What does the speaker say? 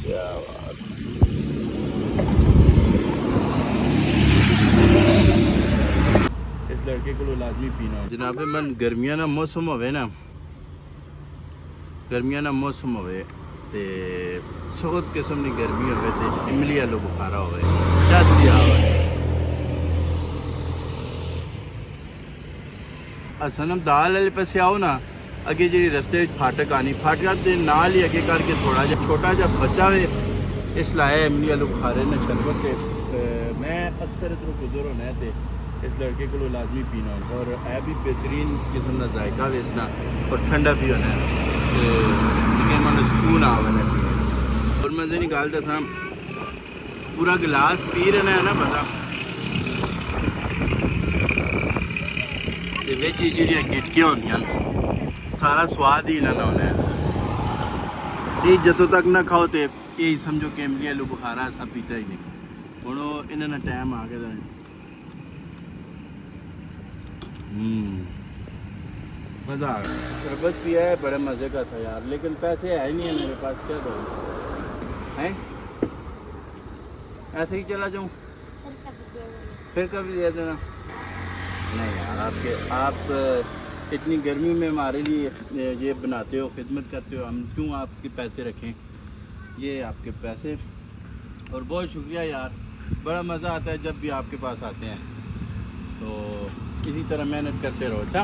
क्या बात। इस लड़के को लाजमी पीना हो जनाब मन गर्मियां ना मौसम होवे ना गर्मियां ना मौसम होवे ते सख्त किस्म की गर्मी होवे ते इमली आलू बुखारा होवे चस दिया होवे असनम दाल वाले पासे आओ ना अगे जी रस्ते फाटक आनी फाटक के नाल ही अगे करके थोड़ा जहा छोटा जहा बच्चा वे इस लाया इमली आलू बुखारे ने शरबत मैं अक्सर इधरों गुजर होना है इस लड़के को लाजमी पीना और है भी बेहतरीन किस्म का जायका भी इसना और ठंडा भी होना है लेकिन मन सुकून आवे और मजे नहीं गल दसा पूरा गिलास पी रहना है ना पता जी गिटकियां होंगे सारा स्वाद ही इन्होंने होना है ये जदों तक ना खाओ तो यही समझो कि इमली आलू बुखारा सब पीता ही नहीं हूँ इन्होंने टाइम आ गया मज़ा आ गया शरबत पिया है बड़े मज़े का था यार लेकिन पैसे है ही नहीं है मेरे पास क्या करूँ हैं ऐसे ही चला जाऊँ फिर कभी दे देना नहीं यार आप इतनी गर्मी में हमारे लिए ये बनाते हो खिदमत करते हो हम क्यों आपके पैसे रखें ये आपके पैसे और बहुत शुक्रिया यार बड़ा मज़ा आता है जब भी आपके पास आते हैं तो इसी तरह मेहनत करते रहो अच्छा